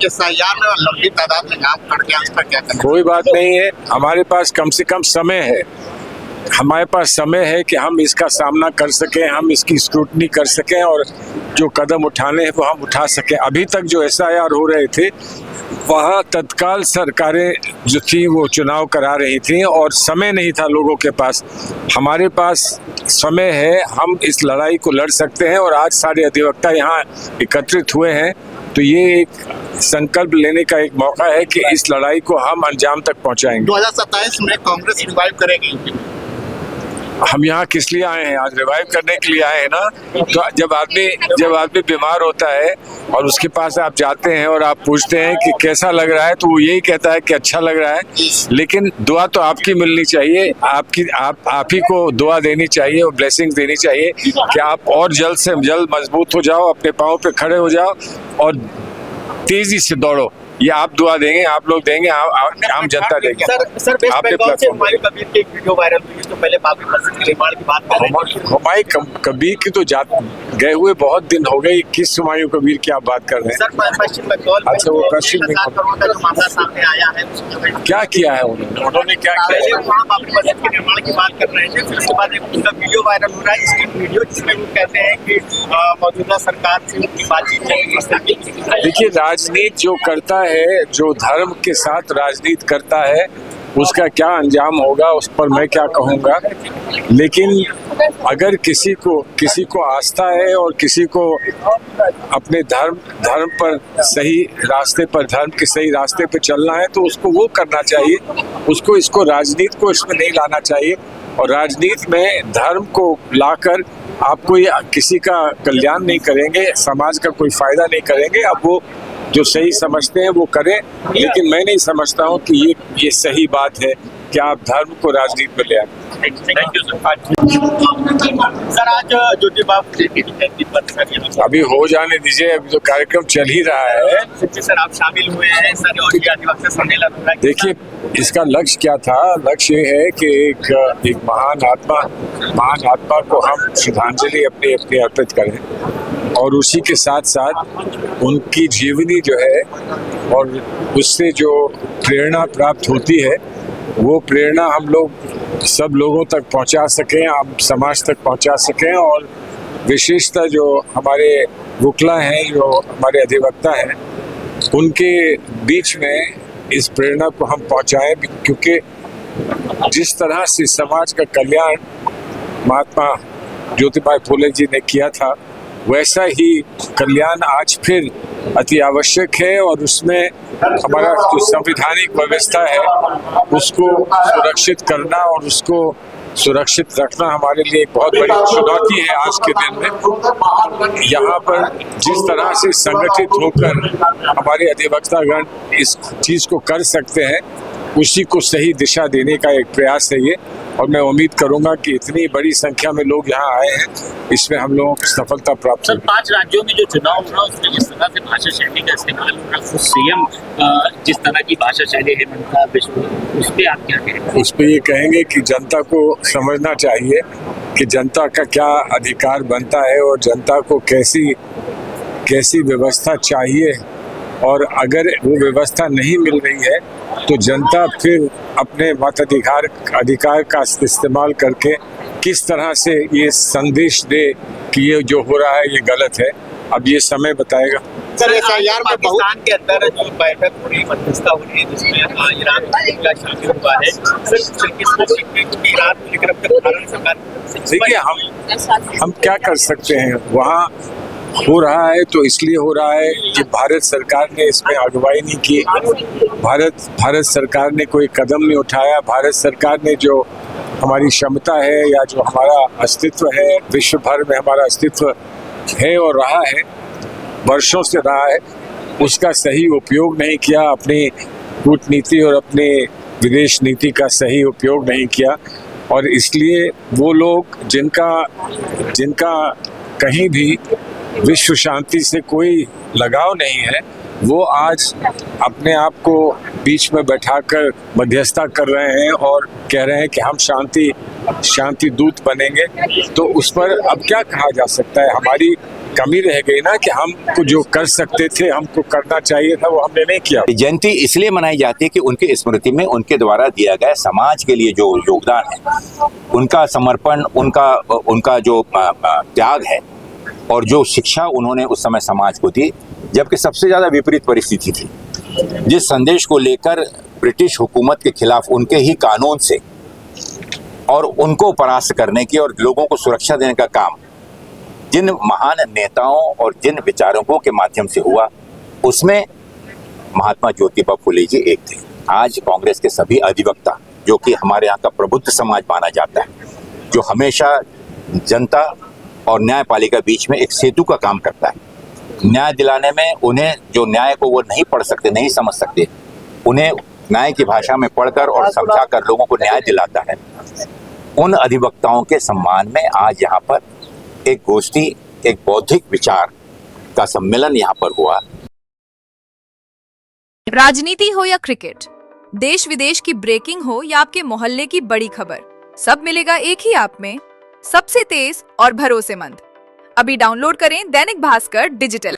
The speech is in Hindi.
SIR में लंबी तादाद में नाम कट गया, उस पर क्या करें? कोई बात नहीं है, हमारे पास कम से कम समय है। हमारे पास समय है कि हम इसका सामना कर सकें, हम इसकी स्क्रूटनी कर सकें और जो कदम उठाने हैं वो हम उठा सकें। अभी तक जो SIR हो रहे थे वहाँ तत्काल सरकारें जो थी वो चुनाव करा रही थी और समय नहीं था लोगों के पास। हमारे पास समय है, हम इस लड़ाई को लड़ सकते हैं और आज सारे अधिवक्ता यहाँ एकत्रित हुए हैं, तो ये एक संकल्प लेने का एक मौका है कि इस लड़ाई को हम अंजाम तक पहुँचाएंगे। 2027 में कांग्रेस रिवाइव करेगी। हम यहाँ किस लिए आए हैं? आज रिवाइव करने के लिए आए हैं ना। तो जब आदमी बीमार होता है और उसके पास आप जाते हैं और आप पूछते हैं कि कैसा लग रहा है, तो वो यही कहता है कि अच्छा लग रहा है। लेकिन दुआ तो आपकी मिलनी चाहिए, आप ही को दुआ देनी चाहिए और ब्लेसिंग्स देनी चाहिए कि आप और जल्द से जल्द मजबूत हो जाओ, अपने पाँव पे खड़े हो जाओ और तेजी से दौड़ो। ये आप दुआ देंगे, आप लोग देंगे, आम जनता देंगे। सर वेस्ट बंगाल से हुमायूं कबीर की एक वीडियो वायरल हुई है, तो पहले बाबरी मस्जिद के निर्माण की बात कर रहे हैं। हुमायूं कबीर की तो गए हुए बहुत दिन हो गए, किस हुमायूं कबीर की आप बात कर रहे हैं? सर पश्चिम बंगाल अच्छा, वो पश्चिम बंगाल करोड़ का जो मामला सामने आया है, क्या किया है उन्होंने क्या किया? वहाँ बाबरी मस्जिद के निर्माण की बात कर रहे थे, फिर उसके बाद एक उनका वीडियो वायरल हो रहा है, स्क्रिप्ट वीडियो, जिसमें वो कहते हैं कि मौजूदा सरकार से उनकी बातचीत चलेगी। देखिए, राजनीति जो करता है, जो धर्म के साथ राजनीति करता है, उसका क्या अंजाम होगा उस पर मैं क्या कहूँगा। लेकिन अगर किसी को आस्था है और किसी को अपने धर्म पर सही रास्ते पर, धर्म के सही रास्ते पर चलना है, तो उसको वो करना चाहिए। इसको राजनीति को इसमें नहीं लाना चाहिए। और राजनीति में धर्म को लाकर आप कोई किसी का कल्याण नहीं करेंगे, समाज का कोई फायदा नहीं करेंगे। अब वो जो सही समझते हैं वो करें, लेकिन मैं नहीं समझता हूँ कि ये सही बात है कि आप धर्म को राजनीति में ले आए। Thank you sir. आज अभी हो जाने दीजिए, अभी तो कार्यक्रम चल ही रहा है। सर आप शामिल हुए हैं सर आदिवासी सम्मेलन में। देखिए, इसका लक्ष्य क्या था? लक्ष्य ये है कि एक महान आत्मा को हम श्रद्धांजलि अपनी अर्पित करें और उसी के साथ साथ उनकी जीवनी जो है और उससे जो प्रेरणा प्राप्त होती है, वो प्रेरणा हम लोग सब लोगों तक पहुंचा सकें, आप समाज तक पहुंचा सकें। और विशेषतः जो हमारे वकील हैं, जो हमारे अधिवक्ता हैं, उनके बीच में इस प्रेरणा को हम पहुंचाएं, क्योंकि जिस तरह से समाज का कल्याण महात्मा ज्योतिबा फुले जी ने किया था, वैसा ही कल्याण आज फिर अति आवश्यक है। और उसमें हमारा जो संवैधानिक व्यवस्था है उसको सुरक्षित करना और उसको सुरक्षित रखना हमारे लिए एक बहुत बड़ी चुनौती है आज के दिन में। यहाँ पर जिस तरह से संगठित होकर हमारे अधिवक्तागण इस चीज़ को कर सकते हैं, उसी को सही दिशा देने का एक प्रयास है ये। और मैं उम्मीद करूंगा कि इतनी बड़ी संख्या में लोग यहाँ आए हैं, इसमें हम लोगों को सफलता प्राप्त होगी। 5 राज्यों में जो चुनाव हो रहा है उसमें जिस तरह से भाषा शैली का इस्तेमाल हो रहा है, खुद सीएम जिस तरह की भाषा शैली है उस पर आप क्या कहेंगे? उस पर ये कहेंगे कि जनता को समझना चाहिए कि जनता का क्या अधिकार बनता है और जनता को कैसी व्यवस्था चाहिए। और अगर वो व्यवस्था नहीं मिल रही है तो जनता फिर अपने मताधिकार का इस्तेमाल करके किस तरह से ये संदेश दे कि ये जो हो रहा है ये गलत है। अब ये समय बताएगा। सर SIR में पाकिस्तान के अंदर जो बैठक हो रही है, मध्यस्थता हो रही है, जिसमें ईरान शामिल हुआ है, देखिए, हम क्या कर सकते हैं? वहाँ हो रहा है तो इसलिए हो रहा है कि भारत सरकार ने इसमें अगुवाई नहीं की, भारत सरकार ने कोई कदम नहीं उठाया। भारत सरकार ने जो हमारी क्षमता है या जो हमारा अस्तित्व है, विश्व भर में हमारा अस्तित्व है और रहा है, वर्षों से रहा है, उसका सही उपयोग नहीं किया। अपनी कूटनीति और अपने विदेश नीति का सही उपयोग नहीं किया। और इसलिए वो लोग जिनका कहीं भी विश्व शांति से कोई लगाव नहीं है, वो आज अपने आप को बीच में बैठाकर मध्यस्थता कर रहे हैं और कह रहे हैं कि हम शांति दूत बनेंगे। तो उस पर अब क्या कहा जा सकता है? कमी रह गई ना कि हमको जो कर सकते थे, हमको करना चाहिए था, वो हमने नहीं किया। जयंती इसलिए मनाई जाती है कि उनकी स्मृति में उनके द्वारा दिया गया समाज के लिए जो योगदान है, उनका समर्पण, उनका जो त्याग है और जो शिक्षा उन्होंने उस समय समाज को दी, जबकि सबसे ज्यादा विपरीत परिस्थिति थी। जिस संदेश को लेकर ब्रिटिश हुकूमत के खिलाफ उनके ही कानून से और उनको परास्त करने की और लोगों को सुरक्षा देने का काम जिन महान नेताओं और जिन विचारकों के माध्यम से हुआ, उसमें महात्मा ज्योतिबा फुले जी एक थे। आज कांग्रेस के सभी अधिवक्ता, जो कि हमारे यहाँ का प्रबुद्ध समाज माना जाता है, जो हमेशा जनता और न्यायपालिका बीच में एक सेतु का काम करता है, न्याय दिलाने में उन्हें जो न्याय को वो नहीं पढ़ सकते, नहीं समझ सकते, उन्हें न्याय की भाषा में पढ़कर और समझाकर लोगों को न्याय दिलाता है, उन अधिवक्ताओं के सम्मान में आज यहाँ पर एक गोष्ठी, एक बौद्धिक विचार का सम्मेलन यहाँ पर हुआ। राजनीति हो या क्रिकेट, देश विदेश की ब्रेकिंग हो या आपके मोहल्ले की बड़ी खबर, सब मिलेगा एक ही ऐप में, सबसे तेज और भरोसेमंद। अभी डाउनलोड करें दैनिक भास्कर डिजिटल।